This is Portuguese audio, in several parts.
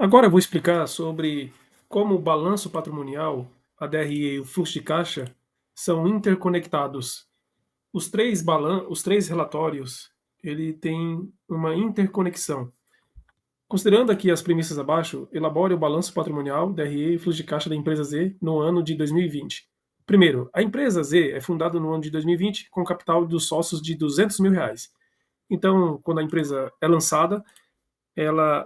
Agora eu vou explicar sobre como o balanço patrimonial, a DRE e o fluxo de caixa são interconectados. Os três relatórios, ele tem uma interconexão. Considerando aqui as premissas abaixo, elabore o balanço patrimonial, DRE e fluxo de caixa da empresa Z no ano de 2020. Primeiro, a empresa Z é fundada no ano de 2020 com capital dos sócios de R$ 200 mil. Então, quando a empresa é lançada,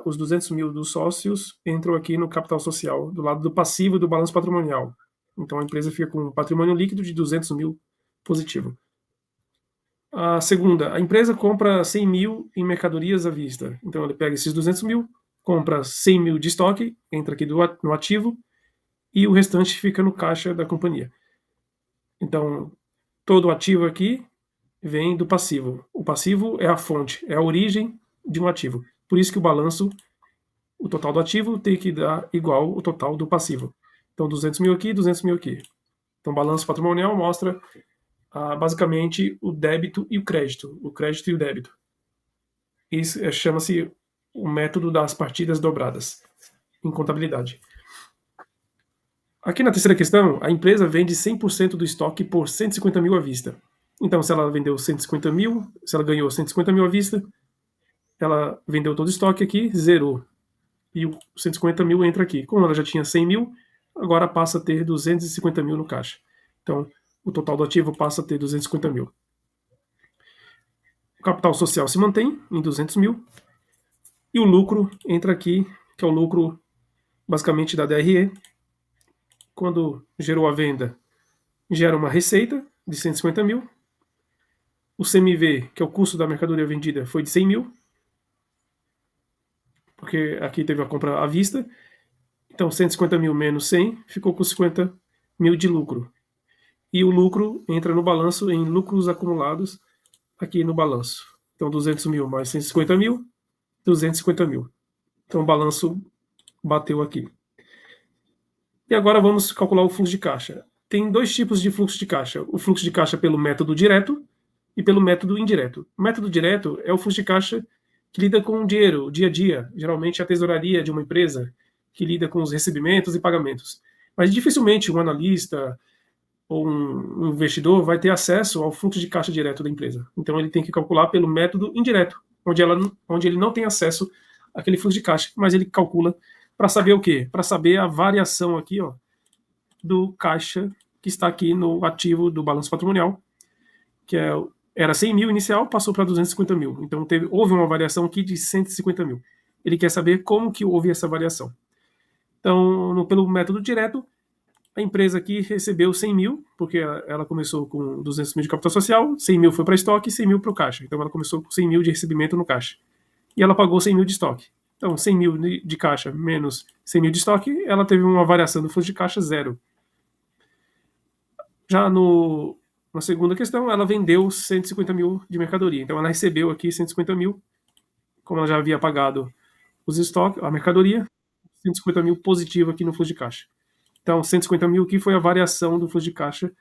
os 200 mil dos sócios entram aqui no capital social, do lado do passivo do balanço patrimonial. Então a empresa fica com um patrimônio líquido de 200 mil positivo. A segunda, a empresa compra 100 mil em mercadorias à vista. Então ele pega esses 200 mil, compra 100 mil de estoque, entra aqui no ativo, e o restante fica no caixa da companhia. Então todo o ativo aqui vem do passivo. O passivo é a fonte, é a origem de um ativo. Por isso que o total do ativo tem que dar igual o total do passivo. Então, 200 mil aqui, 200 mil aqui. Então, o balanço patrimonial mostra basicamente o débito e o crédito e o débito. Isso chama-se o método das partidas dobradas em contabilidade. Aqui na terceira questão, a empresa vende 100% do estoque por 150 mil à vista. Então, se ela vendeu 150 mil, se ela ganhou 150 mil à vista, ela vendeu todo o estoque aqui, zerou. E o 150 mil entra aqui. Como ela já tinha 100 mil, agora passa a ter 250 mil no caixa. Então, o total do ativo passa a ter 250 mil. O capital social se mantém em 200 mil. E o lucro entra aqui, que é o lucro basicamente da DRE. Quando gerou a venda, gera uma receita de 150 mil. O CMV, que é o custo da mercadoria vendida, foi de 100 mil, porque aqui teve a compra à vista. Então, 150 mil menos 100 ficou com 50 mil de lucro. E o lucro entra no balanço em lucros acumulados aqui no balanço. Então, 200 mil mais 150 mil, 250 mil. Então, o balanço bateu aqui. E agora vamos calcular o fluxo de caixa. Tem dois tipos de fluxo de caixa: o fluxo de caixa pelo método direto e pelo método indireto. O método direto é o fluxo de caixa que lida com o dinheiro, o dia a dia, geralmente a tesouraria de uma empresa, que lida com os recebimentos e pagamentos. Mas dificilmente um analista ou um investidor vai ter acesso ao fluxo de caixa direto da empresa. Então ele tem que calcular pelo método indireto, onde ele não tem acesso àquele fluxo de caixa, mas ele calcula para saber o quê? Para saber a variação aqui, ó, do caixa que está aqui no ativo do balanço patrimonial, que era 100 mil inicial, passou para 250 mil. Então houve uma variação aqui de 150 mil. Ele quer saber como que houve essa variação. Então, pelo método direto, a empresa aqui recebeu 100 mil, porque ela começou com 200 mil de capital social, 100 mil foi para estoque e 100 mil para o caixa. Então ela começou com 100 mil de recebimento no caixa. E ela pagou 100 mil de estoque. Então 100 mil de caixa menos 100 mil de estoque, ela teve uma variação do fluxo de caixa zero. Já na segunda questão, ela vendeu 150 mil de mercadoria. Então ela recebeu aqui 150 mil, como ela já havia pagado os estoques, a mercadoria, 150 mil positivo aqui no fluxo de caixa. Então 150 mil aqui foi a variação do fluxo de caixa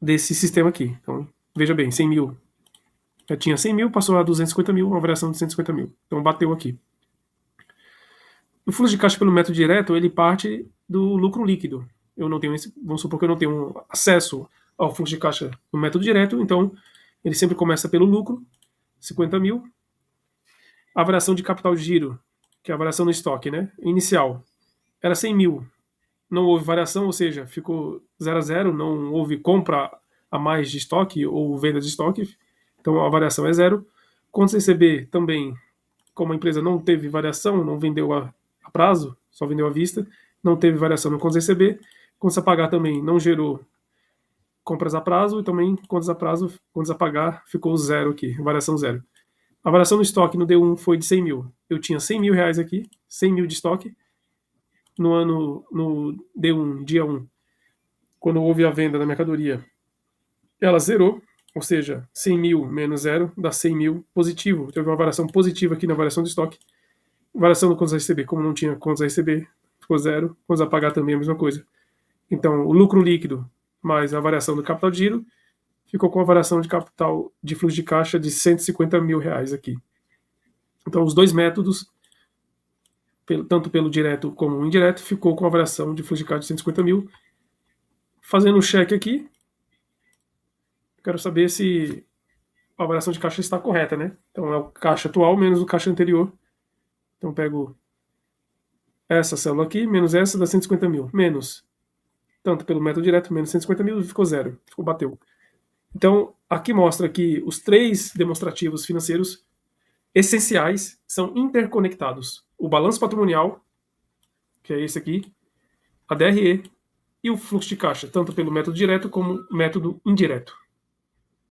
desse sistema aqui. Então, veja bem, 100 mil. Já tinha 100 mil, passou a 250 mil, uma variação de 150 mil. Então, bateu aqui. O fluxo de caixa pelo método direto, ele parte do lucro líquido. Eu não tenho vamos supor que eu não tenho acesso ao fluxo de caixa no método direto, então ele sempre começa pelo lucro, 50 mil. A variação de capital de giro, que é a variação no estoque, né? Inicial, era 100 mil. Não houve variação, ou seja, ficou 0 a 0, não houve compra a mais de estoque ou venda de estoque, então a variação é zero. Contas a receber também, como a empresa não teve variação, não vendeu a prazo, só vendeu à vista, não teve variação no contas a receber. Contas a pagar também não gerou compras a prazo e também contas a prazo, contas a pagar ficou zero aqui, variação zero. A variação no estoque no D1 foi de 100 mil. Eu tinha 100 mil reais aqui, 100 mil de estoque. No D1, dia 1, quando houve a venda da mercadoria, ela zerou, ou seja, 100 mil menos zero dá 100 mil positivo. Teve uma variação positiva aqui na variação do estoque. Variação do contas a receber, como não tinha contas a receber, ficou zero. Contas a pagar também é a mesma coisa. Então, o lucro líquido mais a variação do capital de giro ficou com a variação de capital de fluxo de caixa de 150 mil reais aqui. Então, os dois métodos tanto pelo direto como o indireto, ficou com a variação de fluxo de caixa de 150 mil. Fazendo um cheque aqui, quero saber se a variação de caixa está correta, né? Então é o caixa atual menos o caixa anterior. Então pego essa célula aqui, menos essa dá 150 mil, menos, tanto pelo método direto, menos 150 mil, ficou zero, ficou bateu. Então, aqui mostra que os três demonstrativos financeiros essenciais são interconectados. O balanço patrimonial, que é esse aqui, a DRE e o fluxo de caixa, tanto pelo método direto como método indireto.